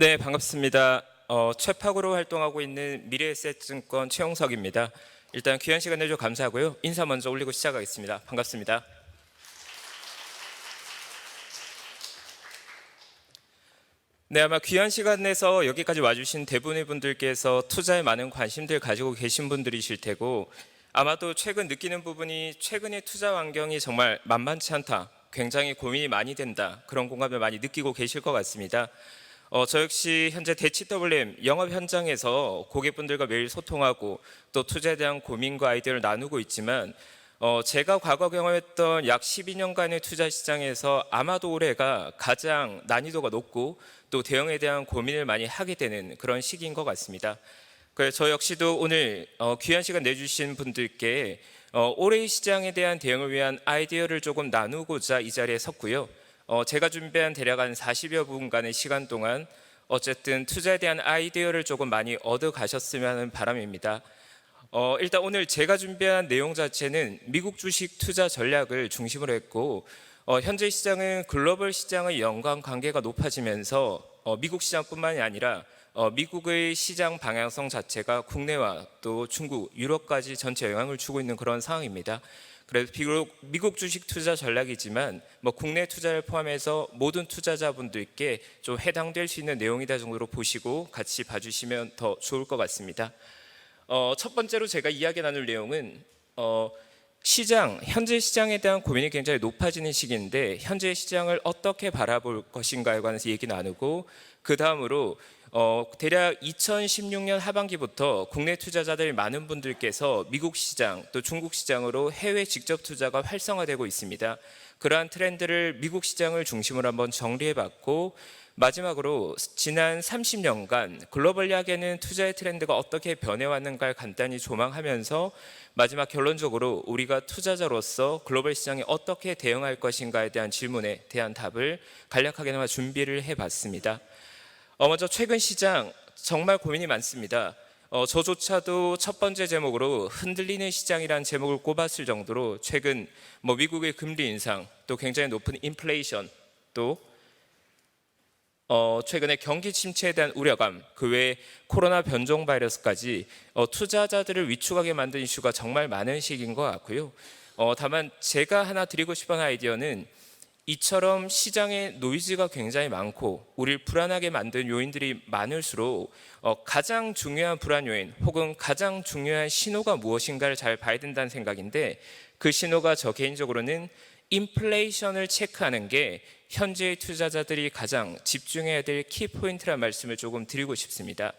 네, 반갑습니다. 최팍으로 활동하고 있는 미래에셋증권 최용석입니다. 일단 귀한 시간 내줘 감사하고요. 인사 먼저 올리고 시작하겠습니다. 반갑습니다. 네, 아마 귀한 시간 내서 여기까지 와주신 대부분의 분들께서 투자에 많은 관심들 가지고 계신 분들이실 테고, 아마도 최근 느끼는 부분이 최근의 투자 환경이 정말 만만치 않다, 굉장히 고민이 많이 된다, 그런 공감을 많이 느끼고 계실 것 같습니다. 저 역시 현재 대치 WM 영업 현장에서 고객분들과 매일 소통하고 또 투자에 대한 고민과 아이디어를 나누고 있지만, 제가 과거 경험했던 약 12년간의 투자 시장에서 아마도 올해가 가장 난이도가 높고 또 대응에 대한 고민을 많이 하게 되는 그런 시기인 것 같습니다. 그래서 저 역시도 오늘 귀한 시간 내주신 분들께 올해의 시장에 대한 대응을 위한 아이디어를 조금 나누고자 이 자리에 섰고요. 제가 준비한 대략 한 40여 분간의 시간 동안 어쨌든 투자에 대한 아이디어를 조금 많이 얻어 가셨으면 하는 바람입니다. 일단 오늘 제가 준비한 내용 자체는 미국 주식 투자 전략을 중심으로 했고, 현재 시장은 글로벌 시장의 연관 관계가 높아지면서 미국 시장뿐만이 아니라 미국의 시장 방향성 자체가 국내와 또 중국, 유럽까지 전체 영향을 주고 있는 그런 상황입니다. 그래서 비록 미국 주식 투자 전략이지만 국내 투자를 포함해서 모든 투자자분들께 좀 해당될 수 있는 내용이다 정도로 보시고 같이 봐주시면 더 좋을 것 같습니다. 첫 번째로 제가 이야기 나눌 내용은 현재 시장에 대한 고민이 굉장히 높아지는 시기인데 현재 시장을 어떻게 바라볼 것인가에 관해서 얘기 나누고, 그 다음으로 대략 2016년 하반기부터 국내 투자자들 많은 분들께서 미국 시장 또 중국 시장으로 해외 직접 투자가 활성화되고 있습니다. 그러한 트렌드를 미국 시장을 중심으로 한번 정리해봤고, 마지막으로 지난 30년간 글로벌 야계는 투자의 트렌드가 어떻게 변해왔는가를 간단히 조망하면서 마지막 결론적으로 우리가 투자자로서 글로벌 시장에 어떻게 대응할 것인가에 대한 질문에 대한 답을 간략하게나마 준비를 해봤습니다. 먼저 최근 시장 정말 고민이 많습니다. 저조차도 첫 번째 제목으로 흔들리는 시장이라는 제목을 꼽았을 정도로 최근 미국의 금리 인상, 또 굉장히 높은 인플레이션, 또 최근에 경기 침체에 대한 우려감, 그 외에 코로나 변종 바이러스까지 투자자들을 위축하게 만든 이슈가 정말 많은 시기인 것 같고요. 다만 제가 하나 드리고 싶은 아이디어는 이처럼 시장에 노이즈가 굉장히 많고 우리를 불안하게 만든 요인들이 많을수록 가장 중요한 불안 요인 혹은 가장 중요한 신호가 무엇인가를 잘 봐야 된다는 생각인데, 그 신호가 저 개인적으로는 인플레이션을 체크하는 게 현재의 투자자들이 가장 집중해야 될 키포인트라는 말씀을 조금 드리고 싶습니다.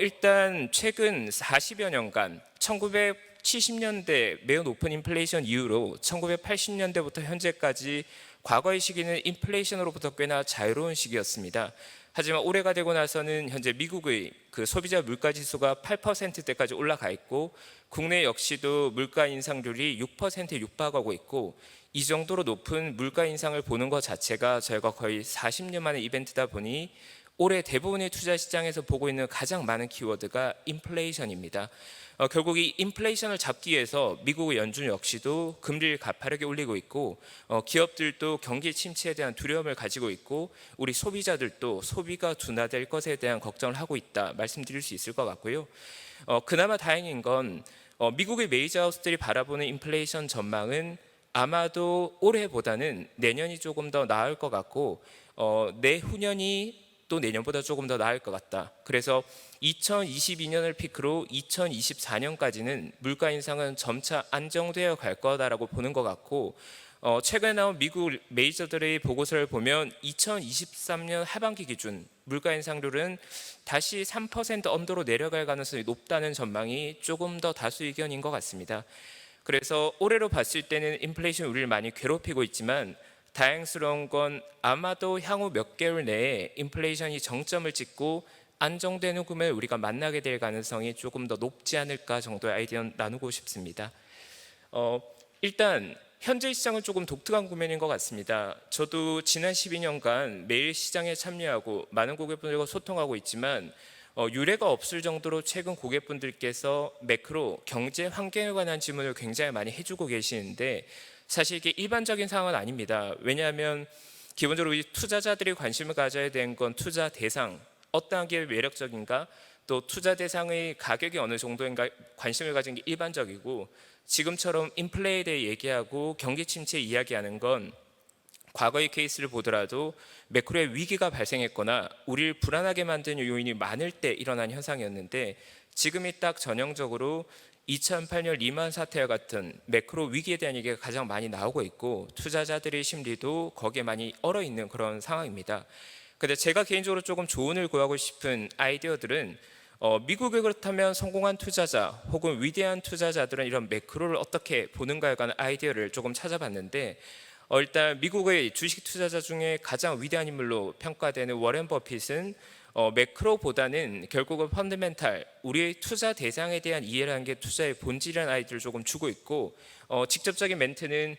일단 최근 40여 년간 1970년대 매우 높은 인플레이션 이후로 1980년대부터 현재까지 과거의 시기는 인플레이션으로부터 꽤나 자유로운 시기였습니다. 하지만 올해가 되고 나서는 현재 미국의 그 소비자 물가 지수가 8%대까지 올라가 있고, 국내 역시도 물가 인상률이 6%에 육박하고 있고, 이 정도로 높은 물가 인상을 보는 것 자체가 저희가 거의 40년 만의 이벤트다 보니 올해 대부분의 투자 시장에서 보고 있는 가장 많은 키워드가 인플레이션입니다. 결국 이 인플레이션을 잡기 위해서 미국의 연준 역시도 금리를 가파르게 올리고 있고, 기업들도 경기 침체에 대한 두려움을 가지고 있고, 우리 소비자들도 소비가 둔화될 것에 대한 걱정을 하고 있다 말씀드릴 수 있을 것 같고요. 그나마 다행인 건 미국의 메이저 하우스들이 바라보는 인플레이션 전망은 아마도 올해보다는 내년이 조금 더 나을 것 같고, 내후년이 또 내년보다 조금 더 나을 것 같다. 그래서 2022년을 피크로 2024년까지는 물가 인상은 점차 안정되어 갈 거다라고 보는 것 같고, 최근에 나온 미국 메이저들의 보고서를 보면 2023년 하반기 기준 물가 인상률은 다시 3% 언더로 내려갈 가능성이 높다는 전망이 조금 더 다수 의견인 것 같습니다. 그래서 올해로 봤을 때는 인플레이션 우리를 많이 괴롭히고 있지만 다행스러운 건 아마도 향후 몇 개월 내에 인플레이션이 정점을 찍고 안정되는 구매를 우리가 만나게 될 가능성이 조금 더 높지 않을까 정도의 아이디어 나누고 싶습니다. 일단 현재 시장은 조금 독특한 국면인 것 같습니다. 저도 지난 12년간 매일 시장에 참여하고 많은 고객분들과 소통하고 있지만 유례가 없을 정도로 최근 고객분들께서 매크로 경제 환경에 관한 질문을 굉장히 많이 해주고 계시는데, 사실 이게 일반적인 상황은 아닙니다. 왜냐하면 기본적으로 이 투자자들이 관심을 가져야 되는 건 투자 대상, 어떠한 기업이 매력적인가, 또 투자 대상의 가격이 어느 정도인가 관심을 가진 게 일반적이고, 지금처럼 인플레에 대해 얘기하고 경기 침체 이야기하는 건 과거의 케이스를 보더라도 매크로의 위기가 발생했거나 우리를 불안하게 만드는 요인이 많을 때 일어난 현상이었는데, 지금이 딱 전형적으로 2008년 리만 사태와 같은 매크로 위기에 대한 얘기가 가장 많이 나오고 있고, 투자자들의 심리도 거기에 많이 얼어 있는 그런 상황입니다. 근데 제가 개인적으로 조금 조언을 구하고 싶은 아이디어들은, 미국에 그렇다면 성공한 투자자 혹은 위대한 투자자들은 이런 매크로를 어떻게 보는가에 관한 아이디어를 조금 찾아봤는데, 일단 미국의 주식 투자자 중에 가장 위대한 인물로 평가되는 워렌 버핏은 매크로보다는 결국은 펀더멘탈, 우리의 투자 대상에 대한 이해라는 게 투자의 본질이라는 아이디어를 조금 주고 있고, 직접적인 멘트는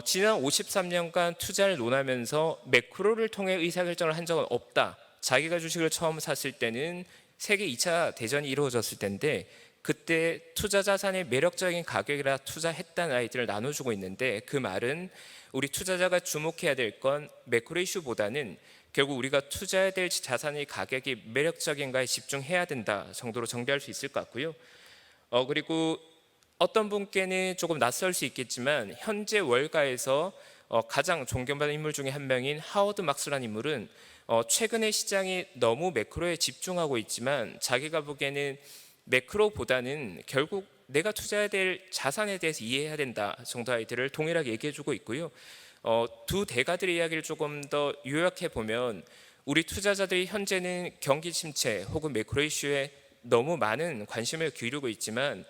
지난 53년간 투자를 논하면서 매크로를 통해 의사결정을 한 적은 없다. 자기가 주식을 처음 샀을 때는 세계 2차 대전이 이루어졌을 텐데 그때 투자 자산의 매력적인 가격이라 투자했다는 아이디어를 나눠주고 있는데, 그 말은 우리 투자자가 주목해야 될 건 매크로 이슈보다는 결국 우리가 투자해야 될 자산의 가격이 매력적인가에 집중해야 된다 정도로 정리할 수 있을 것 같고요. 그리고 어떤 분께는 조금 낯설 수 있겠지만 현재 월가에서 가장 존경받는 인물 중에 한 명인 하워드 막스라는 인물은 최근에 시장이 너무 매크로에 집중하고 있지만 자기가 보기에는 매크로보다는 결국 내가 투자해야 될 자산에 대해서 이해해야 된다 정도 아이들을 동일하게 얘기해주고 있고요. 두 대가들의 이야기를 조금 더 요약해 보면, 우리 투자자들이 현재는 경기 침체 혹은 매크로 이슈에 너무 많은 관심을 기울이고 있지만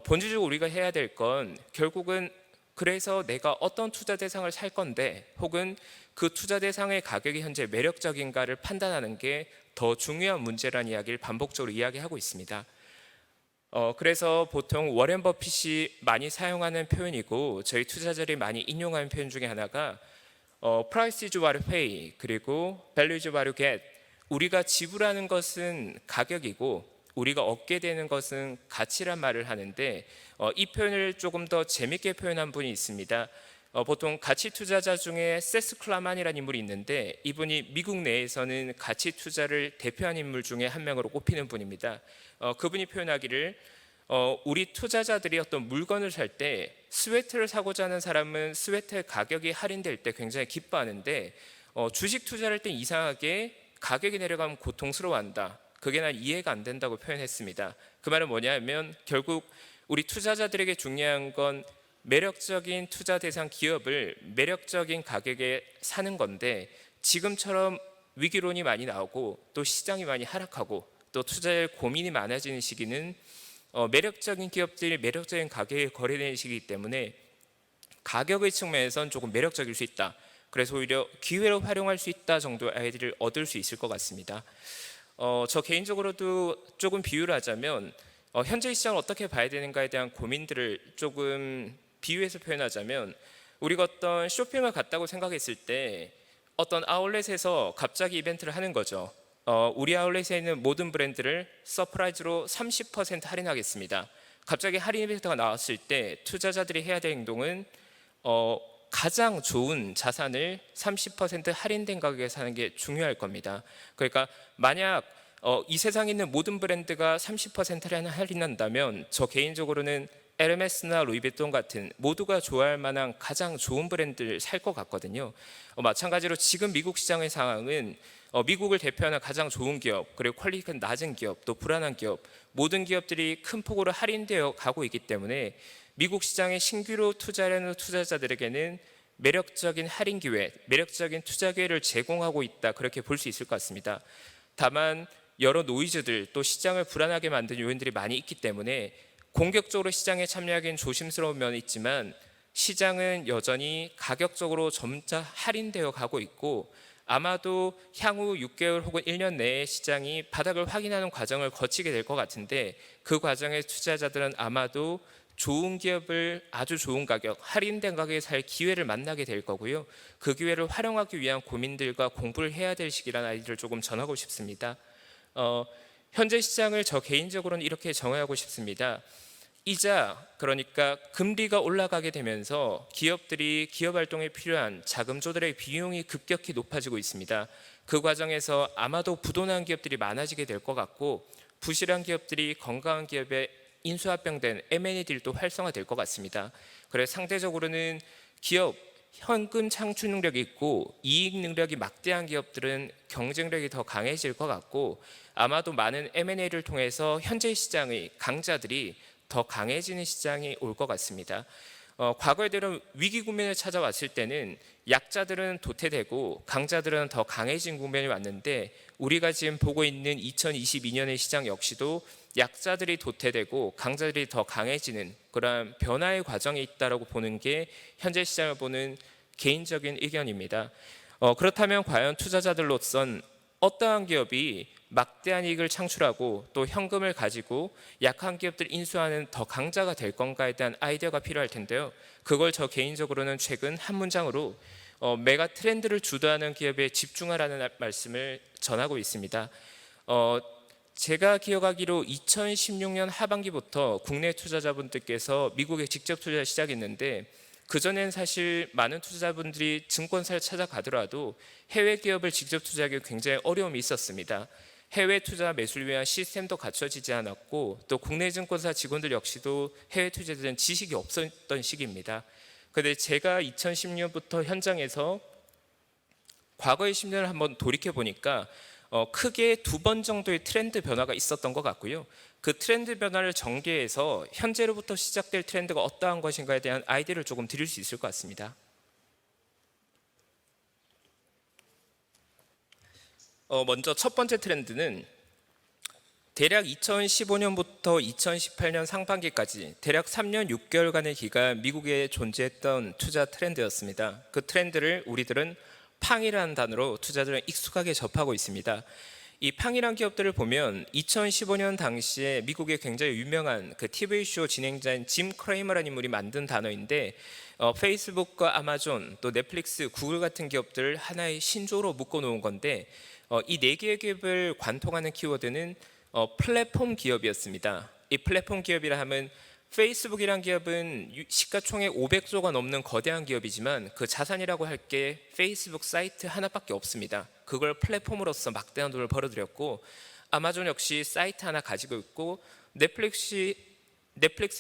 본질적으로 우리가 해야 될 건 결국은 그래서 내가 어떤 투자 대상을 살 건데 혹은 그 투자 대상의 가격이 현재 매력적인가를 판단하는 게 더 중요한 문제라는 이야기를 반복적으로 이야기하고 있습니다. 그래서 보통 워렌 버핏이 많이 사용하는 표현이고 저희 투자자들이 많이 인용하는 표현 중에 하나가 Price is what you pay, 그리고 Value is what you get. 우리가 지불하는 것은 가격이고 우리가 얻게 되는 것은 가치란 말을 하는데, 이 표현을 조금 더 재밌게 표현한 분이 있습니다. 보통 가치 투자자 중에 세스 클라만이라는 인물이 있는데, 이분이 미국 내에서는 가치 투자를 대표하는 인물 중에 한 명으로 꼽히는 분입니다. 그분이 표현하기를 우리 투자자들이 어떤 물건을 살 때 스웨터를 사고자 하는 사람은 스웨터의 가격이 할인될 때 굉장히 기뻐하는데 주식 투자를 할 때 이상하게 가격이 내려가면 고통스러워한다. 그게 난 이해가 안 된다고 표현했습니다. 그 말은 뭐냐면 결국 우리 투자자들에게 중요한 건 매력적인 투자 대상 기업을 매력적인 가격에 사는 건데, 지금처럼 위기론이 많이 나오고 또 시장이 많이 하락하고 또 투자에 고민이 많아지는 시기는 매력적인 기업들이 매력적인 가격에 거래되는 시기이기 때문에 가격의 측면에선 조금 매력적일 수 있다. 그래서 오히려 기회로 활용할 수 있다 정도의 아이디어를 얻을 수 있을 것 같습니다. 저 개인적으로도 조금 비유를 하자면 현재 시장을 어떻게 봐야 되는가에 대한 고민들을 조금 비유해서 표현하자면, 우리가 어떤 쇼핑을 갔다고 생각했을 때 어떤 아울렛에서 갑자기 이벤트를 하는 거죠. 우리 아울렛에 있는 모든 브랜드를 서프라이즈로 30% 할인하겠습니다. 갑자기 할인 이벤트가 나왔을 때 투자자들이 해야 될 행동은 가장 좋은 자산을 30% 할인된 가격에 사는 게 중요할 겁니다. 그러니까 만약 이 세상에 있는 모든 브랜드가 30% 할인한다면 저 개인적으로는 에르메스나 루이비통 같은 모두가 좋아할 만한 가장 좋은 브랜드를 살 것 같거든요. 마찬가지로 지금 미국 시장의 상황은 미국을 대표하는 가장 좋은 기업, 그리고 퀄리티가 낮은 기업, 또 불안한 기업, 모든 기업들이 큰 폭으로 할인되어 가고 있기 때문에 미국 시장의 신규로 투자하는 투자자들에게는 매력적인 할인 기회, 매력적인 투자 기회를 제공하고 있다, 그렇게 볼 수 있을 것 같습니다. 다만 여러 노이즈들 또 시장을 불안하게 만드는 요인들이 많이 있기 때문에 공격적으로 시장에 참여하기는 조심스러운 면이 있지만 시장은 여전히 가격적으로 점차 할인되어 가고 있고 아마도 향후 6개월 혹은 1년 내에 시장이 바닥을 확인하는 과정을 거치게 될 것 같은데, 그 과정에 투자자들은 아마도 좋은 기업을 아주 좋은 가격, 할인된 가격에 살 기회를 만나게 될 거고요. 그 기회를 활용하기 위한 고민들과 공부를 해야 될 시기라는 아이디어를 조금 전하고 싶습니다. 현재 시장을 저 개인적으로는 이렇게 정의하고 싶습니다. 이자, 그러니까 금리가 올라가게 되면서 기업들이 기업 활동에 필요한 자금 조달의 비용이 급격히 높아지고 있습니다. 그 과정에서 아마도 부도난 기업들이 많아지게 될 것 같고, 부실한 기업들이 건강한 기업에 인수합병된 M&A들도 활성화될 것 같습니다. 그래서 상대적으로는 기업 현금 창출 능력이 있고 이익 능력이 막대한 기업들은 경쟁력이 더 강해질 것 같고, 아마도 많은 M&A를 통해서 현재 시장의 강자들이 더 강해지는 시장이 올 것 같습니다. 과거에 이런 위기 국면을 찾아왔을 때는 약자들은 도태되고 강자들은 더 강해진 국면이 왔는데, 우리가 지금 보고 있는 2022년의 시장 역시도 약자들이 도태되고 강자들이 더 강해지는 그러한 변화의 과정이 있다고 보는 게 현재 시장을 보는 개인적인 의견입니다. 그렇다면 과연 투자자들로선 어떠한 기업이 막대한 이익을 창출하고 또 현금을 가지고 약한 기업들 인수하는 더 강자가 될 건가에 대한 아이디어가 필요할 텐데요. 그걸 저 개인적으로는 최근 한 문장으로 메가 트렌드를 주도하는 기업에 집중하라는 말씀을 전하고 있습니다. 제가 기억하기로 2016년 하반기부터 국내 투자자분들께서 미국에 직접 투자 시작했는데, 그전엔 사실 많은 투자자분들이 증권사를 찾아가더라도 해외 기업을 직접 투자하기 굉장히 어려움이 있었습니다. 해외 투자 매수를 위한 시스템도 갖춰지지 않았고, 또 국내 증권사 직원들 역시도 해외 투자에 대한 지식이 없었던 시기입니다. 그런데 제가 2010년부터 현장에서 과거의 10년을 한번 돌이켜 보니까 크게 2번 정도의 트렌드 변화가 있었던 것 같고요. 그 트렌드 변화를 전개해서 현재로부터 시작될 트렌드가 어떠한 것인가에 대한 아이디어를 조금 드릴 수 있을 것 같습니다. 먼저 첫 번째 트렌드는 대략 2015년부터 2018년 상반기까지 대략 3년 6개월간의 기간 미국에 존재했던 투자 트렌드였습니다. 그 트렌드를 우리들은 팡이라는 단어로 투자자들은 익숙하게 접하고 있습니다. 이 팡이란 기업들을 보면 2015년 당시에 미국의 굉장히 유명한 그 TV쇼 진행자인 짐 크레이머라는 인물이 만든 단어인데, 페이스북과 아마존 또 넷플릭스, 구글 같은 기업들을 하나의 신조로 묶어놓은 건데, 이 4개의 기업을 관통하는 키워드는 플랫폼 기업이었습니다. 이 플랫폼 기업이라 하면 페이스북이란 기업은 시가총액 500조가 넘는 거대한 기업이지만 그 자산이라고 할 게 페이스북 사이트 하나밖에 없습니다. 그걸 플랫폼으로서 막대한 돈을 벌어들였고, 아마존 역시 사이트 하나 가지고 있고, 넷플릭스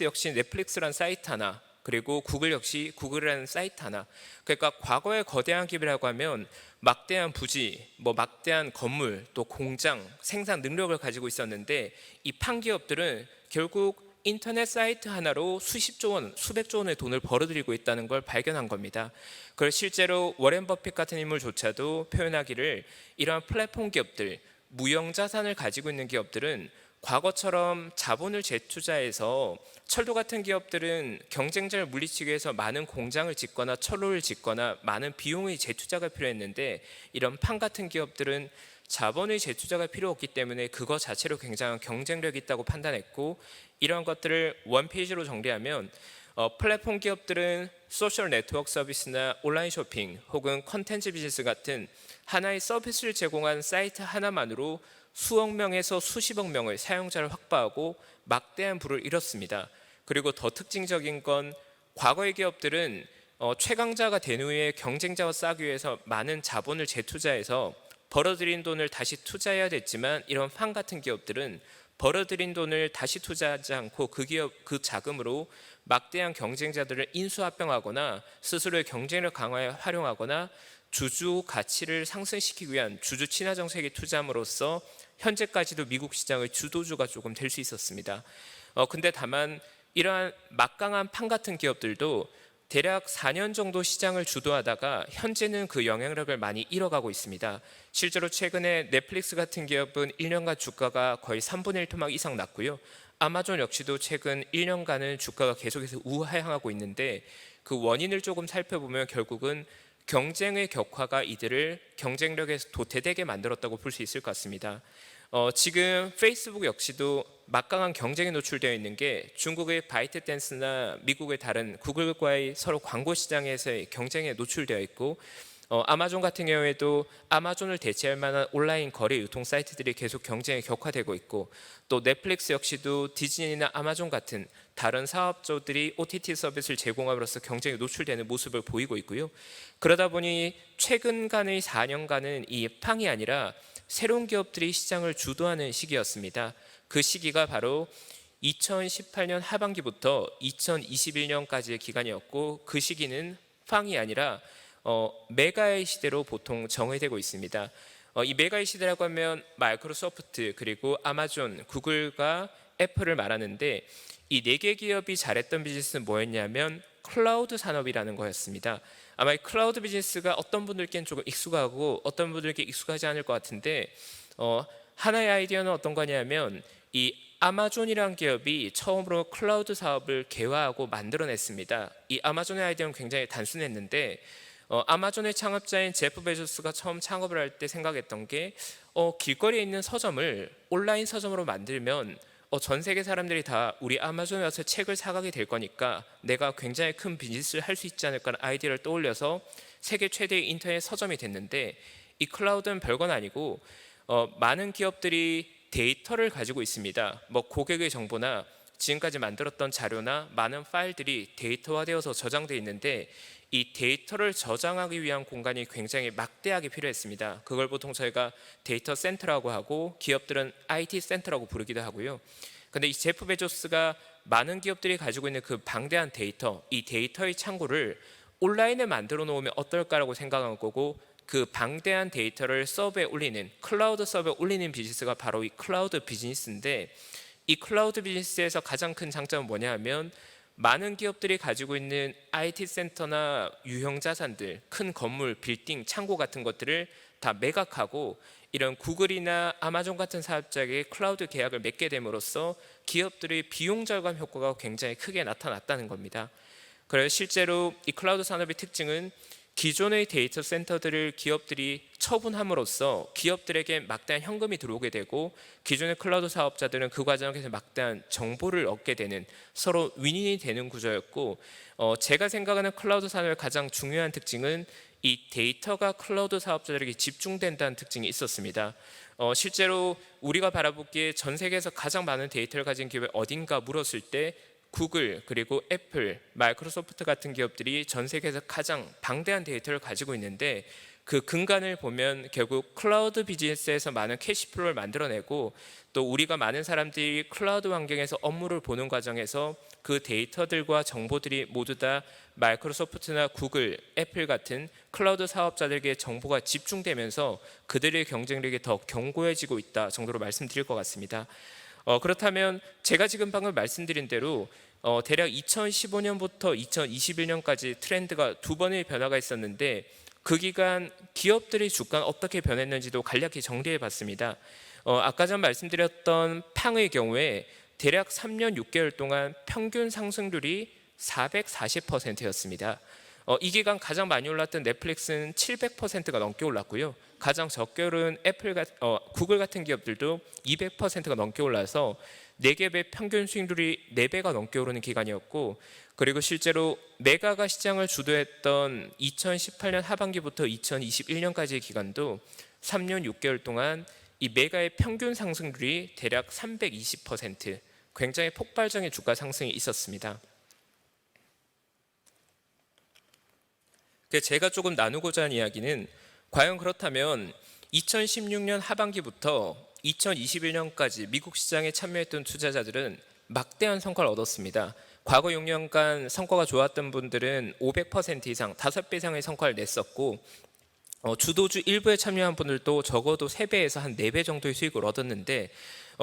역시 넷플릭스라는 사이트 하나, 그리고 구글 역시 구글이라는 사이트 하나. 그러니까 과거의 거대한 기업이라고 하면 막대한 부지, 막대한 건물, 또 공장, 생산 능력을 가지고 있었는데, 이 판 기업들은 결국 인터넷 사이트 하나로 수십조 원, 수백조 원의 돈을 벌어들이고 있다는 걸 발견한 겁니다. 그래서 실제로 워렌 버핏 같은 인물조차도 표현하기를, 이러한 플랫폼 기업들, 무형자산을 가지고 있는 기업들은 과거처럼 자본을 재투자해서, 철도 같은 기업들은 경쟁자를 물리치기 위해서 많은 공장을 짓거나 철로를 짓거나 많은 비용의 재투자가 필요했는데, 이런 판 같은 기업들은 자본의 재투자가 필요 없기 때문에 그거 자체로 굉장한 경쟁력이 있다고 판단했고, 이런 것들을 원페이지로 정리하면 플랫폼 기업들은 소셜 네트워크 서비스나 온라인 쇼핑 혹은 컨텐츠 비즈니스 같은 하나의 서비스를 제공한 사이트 하나만으로 수억 명에서 수십억 명의 사용자를 확보하고 막대한 부를 이뤘습니다. 그리고 더 특징적인 건, 과거의 기업들은 최강자가 된 후에 경쟁자와 싸기 위해서 많은 자본을 재투자해서 벌어들인 돈을 다시 투자해야 됐지만, 이런 판 같은 기업들은 벌어들인 돈을 다시 투자하지 않고 그 자금으로 막대한 경쟁자들을 인수합병하거나 스스로의 경쟁력 강화에 활용하거나 주주 가치를 상승시키기 위한 주주 친화 정책에 투자함으로써 현재까지도 미국 시장의 주도주가 조금 될 수 있었습니다. 근데 다만 이러한 막강한 판 같은 기업들도 대략 4년 정도 시장을 주도하다가 현재는 그 영향력을 많이 잃어가고 있습니다. 실제로 최근에 넷플릭스 같은 기업은 1년간 주가가 거의 3분의 1 토막 이상 났고요. 아마존 역시도 최근 1년간은 주가가 계속해서 우하향하고 있는데, 그 원인을 조금 살펴보면 결국은 경쟁의 격화가 이들을 경쟁력에서 도태되게 만들었다고 볼 수 있을 것 같습니다. 지금 페이스북 역시도 막강한 경쟁에 노출되어 있는 게 중국의 바이트댄스나 미국의 다른 구글과의 서로 광고 시장에서의 경쟁에 노출되어 있고, 아마존 같은 경우에도 아마존을 대체할 만한 온라인 거래 유통 사이트들이 계속 경쟁이 격화되고 있고, 또 넷플릭스 역시도 디즈니나 아마존 같은 다른 사업주들이 OTT 서비스를 제공함으로써 경쟁에 노출되는 모습을 보이고 있고요. 그러다 보니 최근간의 4년간은 이 팡이 아니라 새로운 기업들이 시장을 주도하는 시기였습니다. 그 시기가 바로 2018년 하반기부터 2021년까지의 기간이었고, 그 시기는 팡이 아니라 메가의 시대로 보통 정의되고 있습니다. 이 메가의 시대라고 하면 마이크로소프트, 그리고 아마존, 구글과 애플을 말하는데, 이 네 개 기업이 잘했던 비즈니스는 뭐였냐면 클라우드 산업이라는 거였습니다. 아마 이 클라우드 비즈니스가 어떤 분들께는 조금 익숙하고 어떤 분들께 익숙하지 않을 것 같은데, 하나의 아이디어는 어떤 거냐면 이 아마존이라는 기업이 처음으로 클라우드 사업을 개화하고 만들어냈습니다. 이 아마존의 아이디어는 굉장히 단순했는데, 아마존의 창업자인 제프 베조스가 처음 창업을 할 때 생각했던 게 길거리에 있는 서점을 온라인 서점으로 만들면 전 세계 사람들이 다 우리 아마존에 와서 책을 사가게 될 거니까 내가 굉장히 큰 비즈니스를 할 수 있지 않을까라는 아이디어를 떠올려서 세계 최대의 인터넷 서점이 됐는데, 이 클라우드는 별건 아니고 많은 기업들이 데이터를 가지고 있습니다. 뭐 고객의 정보나 지금까지 만들었던 자료나 많은 파일들이 데이터화되어서 저장되어 있는데, 이 데이터를 저장하기 위한 공간이 굉장히 막대하게 필요했습니다. 그걸 보통 저희가 데이터 센터라고 하고 기업들은 IT 센터라고 부르기도 하고요. 근데 이 제프 베조스가 많은 기업들이 가지고 있는 그 방대한 데이터, 이 데이터의 창고를 온라인에 만들어 놓으면 어떨까라고 생각한 거고, 그 방대한 데이터를 서버에 올리는, 클라우드 서버에 올리는 비즈니스가 바로 이 클라우드 비즈니스인데, 이 클라우드 비즈니스에서 가장 큰 장점은 뭐냐 하면 많은 기업들이 가지고 있는 IT 센터나 유형 자산들, 큰 건물, 빌딩, 창고 같은 것들을 다 매각하고 이런 구글이나 아마존 같은 사업자에게 클라우드 계약을 맺게 됨으로써 기업들의 비용 절감 효과가 굉장히 크게 나타났다는 겁니다. 그래서 실제로 이 클라우드 산업의 특징은 기존의 데이터 센터들을 기업들이 처분함으로써 기업들에게 막대한 현금이 들어오게 되고, 기존의 클라우드 사업자들은 그 과정에서 막대한 정보를 얻게 되는, 서로 윈윈이 되는 구조였고, 제가 생각하는 클라우드 산업의 가장 중요한 특징은 이 데이터가 클라우드 사업자들에게 집중된다는 특징이 있었습니다. 실제로 우리가 바라보기에 전 세계에서 가장 많은 데이터를 가진 기업이 어딘가 물었을 때 구글, 그리고 애플, 마이크로소프트 같은 기업들이 전 세계에서 가장 방대한 데이터를 가지고 있는데, 그 근간을 보면 결국 클라우드 비즈니스에서 많은 캐시플로우를 만들어내고, 또 우리가 많은 사람들이 클라우드 환경에서 업무를 보는 과정에서 그 데이터들과 정보들이 모두 다 마이크로소프트나 구글, 애플 같은 클라우드 사업자들에게 정보가 집중되면서 그들의 경쟁력이 더 견고해지고 있다 정도로 말씀드릴 것 같습니다. 그렇다면 제가 지금 방금 말씀드린 대로 대략 2015년부터 2021년까지 트렌드가 두 번의 변화가 있었는데, 그 기간 기업들의 주가는 어떻게 변했는지도 간략히 정리해 봤습니다. 아까 전 말씀드렸던 팡의 경우에 대략 3년 6개월 동안 평균 상승률이 440%였습니다. 이 기간 가장 많이 올랐던 넷플릭스는 700%가 넘게 올랐고요. 가장 적게 오른 구글 같은 기업들도 200%가 넘게 올라서 4개의 평균 수익률이 4배가 넘게 오르는 기간이었고, 그리고 실제로 메가가 시장을 주도했던 2018년 하반기부터 2021년까지의 기간도 3년 6개월 동안 이 메가의 평균 상승률이 대략 320%, 굉장히 폭발적인 주가 상승이 있었습니다. 제가 조금 나누고자 하는 이야기는, 과연 그렇다면 2016년 하반기부터 2021년까지 미국 시장에 참여했던 투자자들은 막대한 성과를 얻었습니다. 과거 6년간 성과가 좋았던 분들은 500% 이상, 5배 이상의 성과를 냈었고, 주도주 일부에 참여한 분들도 적어도 3배에서 한 4배 정도의 수익을 얻었는데,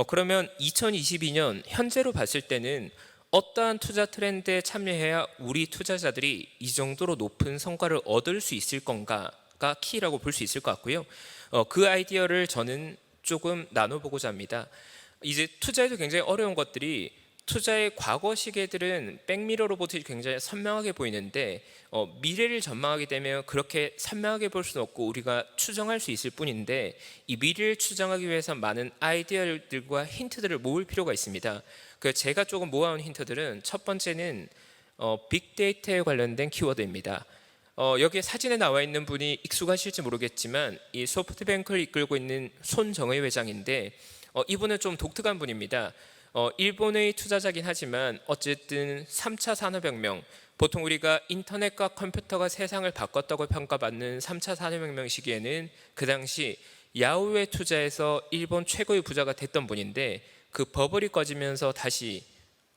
그러면 2022년 현재로 봤을 때는 어떠한 투자 트렌드에 참여해야 우리 투자자들이 이 정도로 높은 성과를 얻을 수 있을 건가가 키라고 볼 수 있을 것 같고요. 그 아이디어를 저는 조금 나눠보고자 합니다. 이제 투자에도 굉장히 어려운 것들이, 투자의 과거 시계들은 백미러로 보듯이 굉장히 선명하게 보이는데 미래를 전망하게 되면 그렇게 선명하게 볼 수는 없고 우리가 추정할 수 있을 뿐인데, 이 미래를 추정하기 위해서 많은 아이디어들과 힌트들을 모을 필요가 있습니다. 그래서 제가 조금 모아온 힌트들은, 첫 번째는 빅데이터에 관련된 키워드입니다. 여기에 사진에 나와 있는 분이 익숙하실지 모르겠지만 이 소프트뱅크를 이끌고 있는 손정의 회장인데 이분은 좀 독특한 분입니다. 일본의 투자자긴 하지만 어쨌든 3차 산업혁명, 보통 우리가 인터넷과 컴퓨터가 세상을 바꿨다고 평가받는 3차 산업혁명 시기에는 그 당시 야후에 투자해서 일본 최고의 부자가 됐던 분인데 그 버블이 꺼지면서 다시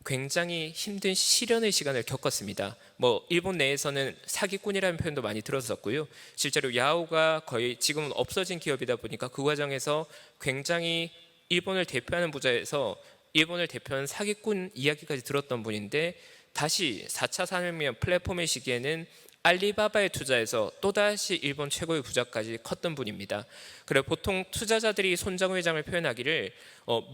굉장히 힘든 시련의 시간을 겪었습니다. 일본 내에서는 사기꾼이라는 표현도 많이 들었었고요. 실제로 야후가 거의 지금은 없어진 기업이다 보니까 그 과정에서 굉장히 일본을 대표하는 부자에서 일본을 대표하는 사기꾼 이야기까지 들었던 분인데 다시 4차 산업혁명 플랫폼의 시기에는 알리바바에 투자해서 또다시 일본 최고의 부자까지 컸던 분입니다. 그래 보통 투자자들이 손정의 회장을 표현하기를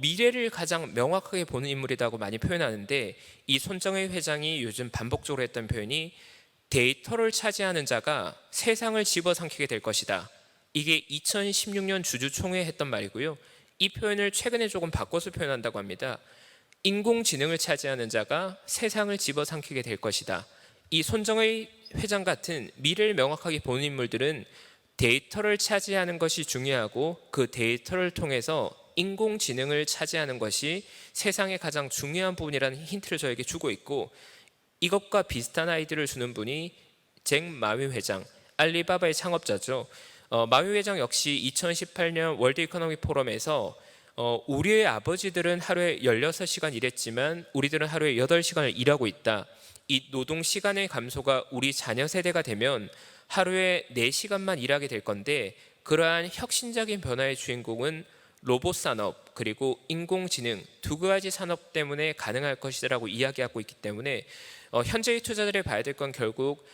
미래를 가장 명확하게 보는 인물이라고 많이 표현하는데 이 손정의 회장이 요즘 반복적으로 했던 표현이 데이터를 차지하는 자가 세상을 집어삼키게 될 것이다. 이게 2016년 주주총회에 했던 말이고요. 이 표현을 최근에 조금 바꿔서 표현한다고 합니다. 인공지능을 차지하는 자가 세상을 집어삼키게 될 것이다. 이 손정의 회장 같은 미래를 명확하게 보는 인물들은 데이터를 차지하는 것이 중요하고 그 데이터를 통해서 인공지능을 차지하는 것이 세상의 가장 중요한 부분이라는 힌트를 저에게 주고 있고 이것과 비슷한 아이디어를 주는 분이 잭 마위 회장, 알리바바의 창업자죠. 마위 회장 역시 2018년 월드 이코노믹 포럼에서 우리의 아버지들은 하루에 16시간 일했지만 우리들은 하루에 8시간을 일하고 있다. 이 노동 시간의 감소가 우리 자녀 세대가 되면 하루에 4시간만 일하게 될 건데 그러한 혁신적인 변화의 주인공은 로봇 산업 그리고 인공지능 두 가지 산업 때문에 가능할 것이라고 이야기하고 있기 때문에 현재의 투자들을 봐야 될 건 결국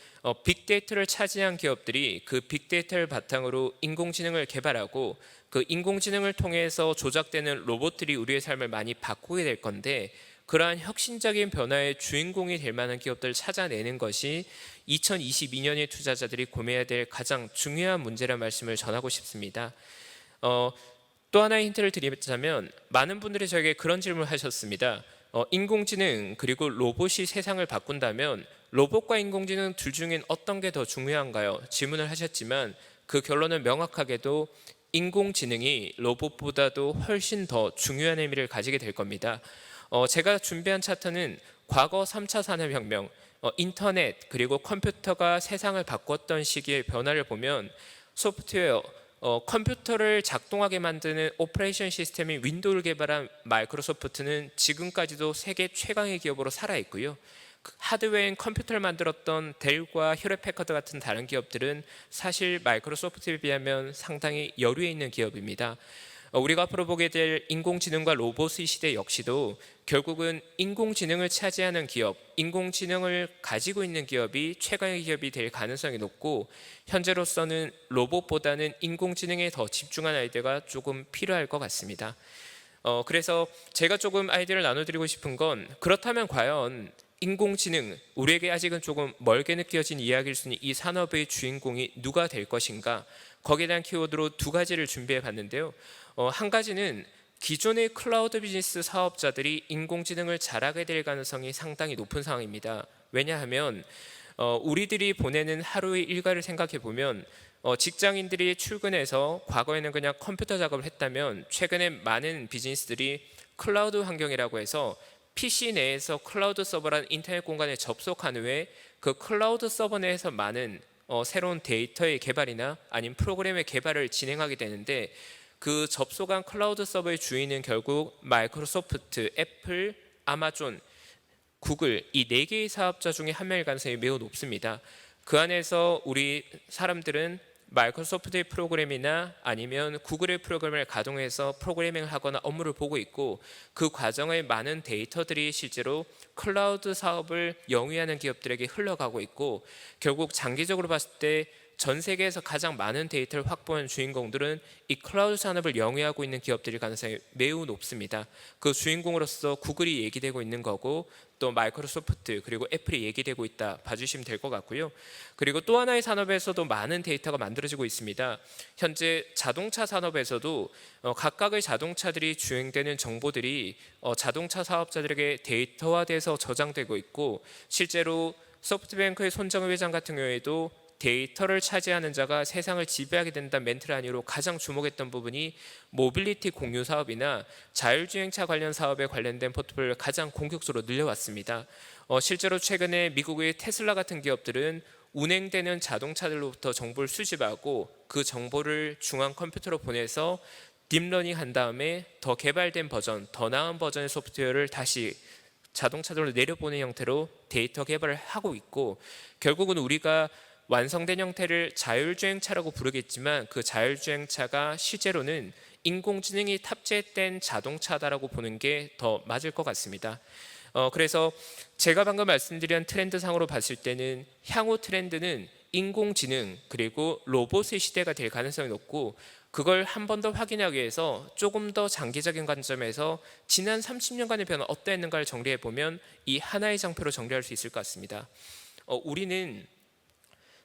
빅데이터를 차지한 기업들이 그 빅데이터를 바탕으로 인공지능을 개발하고 그 인공지능을 통해서 조작되는 로봇들이 우리의 삶을 많이 바꾸게 될 건데 그러한 혁신적인 변화의 주인공이 될 만한 기업들을 찾아내는 것이 2022년의 투자자들이 고민해야 될 가장 중요한 문제라는 말씀을 전하고 싶습니다. 또 하나의 힌트를 드리자면 많은 분들이 저에게 그런 질문을 하셨습니다. 인공지능 그리고 로봇이 세상을 바꾼다면 로봇과 인공지능 둘 중엔 어떤 게 더 중요한가요? 질문을 하셨지만 그 결론은 명확하게도 인공지능이 로봇보다도 훨씬 더 중요한 의미를 가지게 될 겁니다. 제가 준비한 차트는 과거 3차 산업혁명, 인터넷 그리고 컴퓨터가 세상을 바꿨던 시기의 변화를 보면 소프트웨어, 컴퓨터를 작동하게 만드는 오퍼레이션 시스템인 윈도우를 개발한 마이크로소프트는 지금까지도 세계 최강의 기업으로 살아있고요. 하드웨어인 컴퓨터를 만들었던 델과 휴렛패커드 같은 다른 기업들은 사실 마이크로소프트에 비하면 상당히 여류에 있는 기업입니다. 우리가 앞으로 보게 될 인공지능과 로봇의 시대 역시도 결국은 인공지능을 차지하는 기업, 인공지능을 가지고 있는 기업이 최강의 기업이 될 가능성이 높고 현재로서는 로봇보다는 인공지능에 더 집중한 아이디어가 조금 필요할 것 같습니다. 그래서 제가 조금 아이디어를 나눠드리고 싶은 건 그렇다면 과연 인공지능, 우리에게 아직은 조금 멀게 느껴진 이야기일 수 있는 이 산업의 주인공이 누가 될 것인가? 거기에 대한 키워드로 두 가지를 준비해 봤는데요. 한 가지는 기존의 클라우드 비즈니스 사업자들이 인공지능을 잘하게 될 가능성이 상당히 높은 상황입니다. 왜냐하면 우리들이 보내는 하루의 일과를 생각해 보면 직장인들이 출근해서 과거에는 그냥 컴퓨터 작업을 했다면 최근에 많은 비즈니스들이 클라우드 환경이라고 해서 PC 내에서 클라우드 서버라는 인터넷 공간에 접속한 후에 그 클라우드 서버 내에서 많은 새로운 데이터의 개발이나 아니면 프로그램의 개발을 진행하게 되는데 그 접속한 클라우드 서버의 주인은 결국 마이크로소프트, 애플, 아마존, 구글 이 4개의 사업자 중에 한 명일 가능성이 매우 높습니다. 그 안에서 우리 사람들은 마이크로소프트의 프로그램이나 아니면 구글의 프로그램을 가동해서 프로그래밍을 하거나 업무를 보고 있고 그 과정의 많은 데이터들이 실제로 클라우드 사업을 영위하는 기업들에게 흘러가고 있고 결국 장기적으로 봤을 때 전 세계에서 가장 많은 데이터를 확보한 주인공들은 이 클라우드 산업을 영위하고 있는 기업들일 가능성이 매우 높습니다. 그 주인공으로서 구글이 얘기되고 있는 거고 또 마이크로소프트 그리고 애플이 얘기되고 있다 봐주시면 될 것 같고요. 그리고 또 하나의 산업에서도 많은 데이터가 만들어지고 있습니다. 현재 자동차 산업에서도 각각의 자동차들이 주행되는 정보들이 자동차 사업자들에게 데이터화돼서 저장되고 있고 실제로 소프트뱅크의 손정의 회장 같은 경우에도 데이터를 차지하는 자가 세상을 지배하게 된다는 멘트를 아니로 가장 주목했던 부분이 모빌리티 공유 사업이나 자율주행차 관련 사업에 관련된 포트폴리오를 가장 공격적으로 늘려왔습니다. 실제로 최근에 미국의 테슬라 같은 기업들은 운행되는 자동차들로부터 정보를 수집하고 그 정보를 중앙 컴퓨터로 보내서 딥러닝 한 다음에 더 개발된 버전, 더 나은 버전의 소프트웨어를 다시 자동차들로 내려보는 형태로 데이터 개발을 하고 있고, 결국은 우리가 완성된 형태를 자율주행차라고 부르겠지만 그 자율주행차가 실제로는 인공지능이 탑재된 자동차다라고 보는 게 더 맞을 것 같습니다. 그래서 제가 방금 말씀드린 트렌드상으로 봤을 때는 향후 트렌드는 인공지능 그리고 로봇의 시대가 될 가능성이 높고, 그걸 한 번 더 확인하기 위해서 조금 더 장기적인 관점에서 지난 30년간의 변화 어떠했는가를 정리해 보면 이 하나의 장표로 정리할 수 있을 것 같습니다. 우리는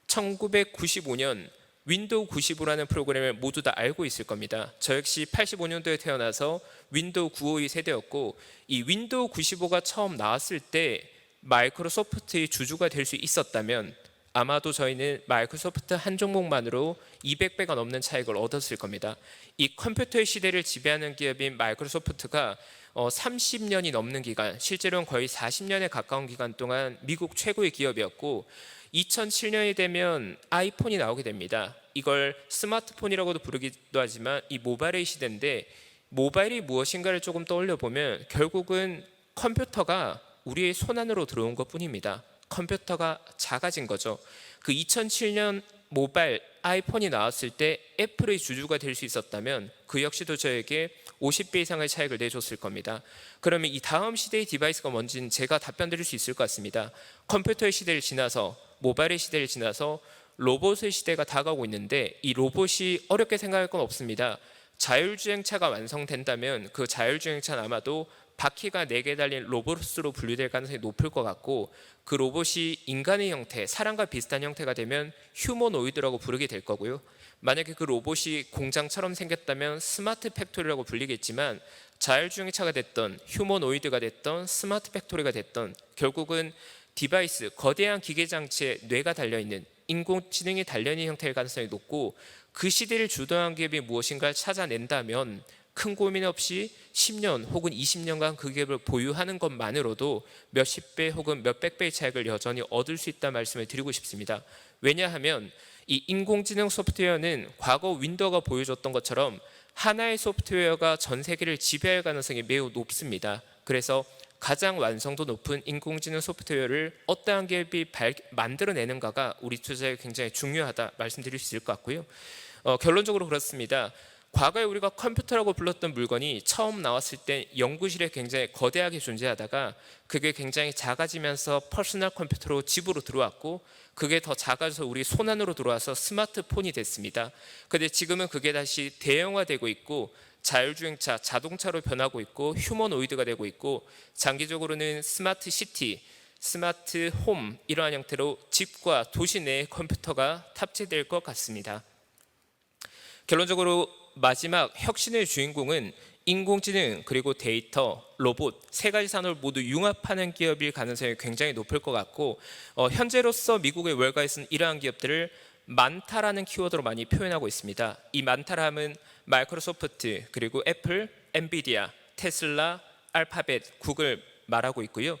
1995년 윈도우 95라는 프로그램을 모두 다 알고 있을 겁니다. 저 역시 85년도에 태어나서 윈도우 952 세대였고, 이 윈도우 95가 처음 나왔을 때 마이크로소프트의 주주가 될 수 있었다면 아마도 저희는 마이크로소프트 한 종목만으로 200배가 넘는 차익을 얻었을 겁니다. 이 컴퓨터의 시대를 지배하는 기업인 마이크로소프트가 30년이 넘는 기간, 실제로는 거의 40년에 가까운 기간 동안 미국 최고의 기업이었고, 2007년이 되면 아이폰이 나오게 됩니다. 이걸 스마트폰이라고도 부르기도 하지만 이 모바일의 시대인데, 모바일이 무엇인가를 조금 떠올려 보면 결국은 컴퓨터가 우리의 손안으로 들어온 것뿐입니다. 컴퓨터가 작아진 거죠. 그 2007년 모바일 아이폰이 나왔을 때 애플의 주주가 될 수 있었다면 그 역시도 저에게 50배 이상의 차익을 내줬을 겁니다. 그러면 이 다음 시대의 디바이스가 뭔지는 제가 답변 드릴 수 있을 것 같습니다. 컴퓨터의 시대를 지나서 모바일의 시대를 지나서 로봇의 시대가 다가오고 있는데, 이 로봇이 어렵게 생각할 건 없습니다. 자율주행차가 완성된다면 그 자율주행차는 아마도 바퀴가 4개 달린 로봇으로 분류될 가능성이 높을 것 같고, 그 로봇이 인간의 형태, 사람과 비슷한 형태가 되면 휴머노이드라고 부르게 될 거고요. 만약에 그 로봇이 공장처럼 생겼다면 스마트 팩토리라고 불리겠지만, 자율주행차가 됐던 휴머노이드가 됐던 스마트 팩토리가 됐던 결국은 디바이스, 거대한 기계장치에 뇌가 달려있는 인공지능이 달려있는 형태일 가능성이 높고, 그 시대를 주도한 기업이 무엇인가를 찾아낸다면 큰 고민 없이 10년 혹은 20년간 그 기업을 보유하는 것만으로도 몇십 배 혹은 몇백 배의 차익을 여전히 얻을 수 있다는 말씀을 드리고 싶습니다. 왜냐하면 이 인공지능 소프트웨어는 과거 윈도우가 보여줬던 것처럼 하나의 소프트웨어가 전 세계를 지배할 가능성이 매우 높습니다. 그래서 가장 완성도 높은 인공지능 소프트웨어를 어떠한 기업이 만들어내는가가 우리 투자에 굉장히 중요하다 말씀드릴 수 있을 것 같고요. 결론적으로 그렇습니다. 과거에 우리가 컴퓨터라고 불렀던 물건이 처음 나왔을 때 연구실에 굉장히 거대하게 존재하다가 그게 굉장히 작아지면서 퍼스널 컴퓨터로 집으로 들어왔고, 그게 더 작아져서 우리 손안으로 들어와서 스마트폰이 됐습니다. 그런데 지금은 그게 다시 대형화되고 있고 자율주행차, 자동차로 변하고 있고 휴머노이드가 되고 있고, 장기적으로는 스마트 시티, 스마트 홈 이러한 형태로 집과 도시 내에 컴퓨터가 탑재될 것 같습니다. 결론적으로 마지막 혁신의 주인공은 인공지능 그리고 데이터, 로봇 세 가지 산업을 모두 융합하는 기업일 가능성이 굉장히 높을 것 같고, 현재로서 미국의 월가에서는 이러한 기업들을 많다라는 키워드로 많이 표현하고 있습니다. 이 많다함은 마이크로소프트 그리고 애플, 엔비디아, 테슬라, 알파벳, 구글 말하고 있고요.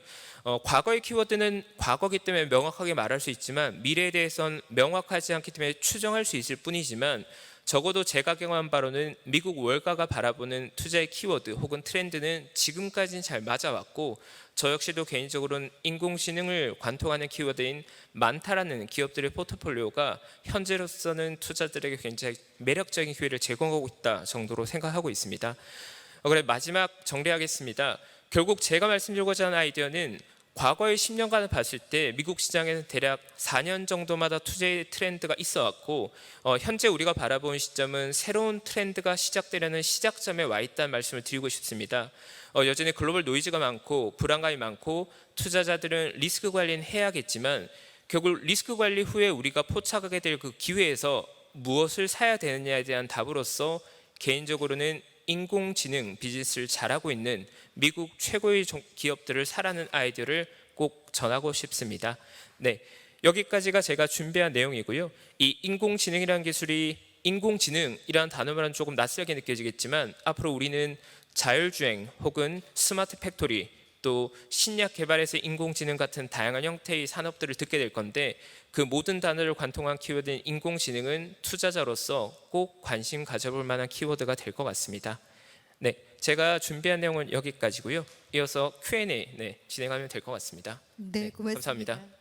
과거의 키워드는 과거기 때문에 명확하게 말할 수 있지만 미래에 대해서는 명확하지 않기 때문에 추정할 수 있을 뿐이지만, 적어도 제가 경험한 바로는 미국 월가가 바라보는 투자의 키워드 혹은 트렌드는 지금까지는 잘 맞아왔고, 저 역시도 개인적으로는 인공지능을 관통하는 키워드인 많다라는 기업들의 포트폴리오가 현재로서는 투자들에게 굉장히 매력적인 기회를 제공하고 있다 정도로 생각하고 있습니다. 그래 마지막 정리하겠습니다. 결국 제가 말씀드리고자 하는 아이디어는 과거의 10년간을 봤을 때 미국 시장에는 대략 4년 정도마다 투자의 트렌드가 있어 왔고, 현재 우리가 바라보는 시점은 새로운 트렌드가 시작되려는 시작점에 와 있다는 말씀을 드리고 싶습니다. 여전히 글로벌 노이즈가 많고 불안감이 많고 투자자들은 리스크 관리는 해야겠지만, 결국 리스크 관리 후에 우리가 포착하게 될 그 기회에서 무엇을 사야 되느냐에 대한 답으로서 개인적으로는 인공지능 비즈니스를 잘하고 있는 미국 최고의 기업들을 사라는 아이디어를 꼭 전하고 싶습니다. 네, 여기까지가 제가 준비한 내용이고요. 이 인공지능이라는 기술이 인공지능이라는 단어만 조금 낯설게 느껴지겠지만 앞으로 우리는 자율주행 혹은 스마트 팩토리 또 신약 개발에서 인공지능 같은 다양한 형태의 산업들을 듣게 될 건데 그 모든 단어를 관통한 키워드인 인공지능은 투자자로서 꼭 관심 가져볼 만한 키워드가 될 것 같습니다. 네, 제가 준비한 내용은 여기까지고요. 이어서 Q&A 진행하면 될 것 같습니다. 네, 고맙습니다. 감사합니다.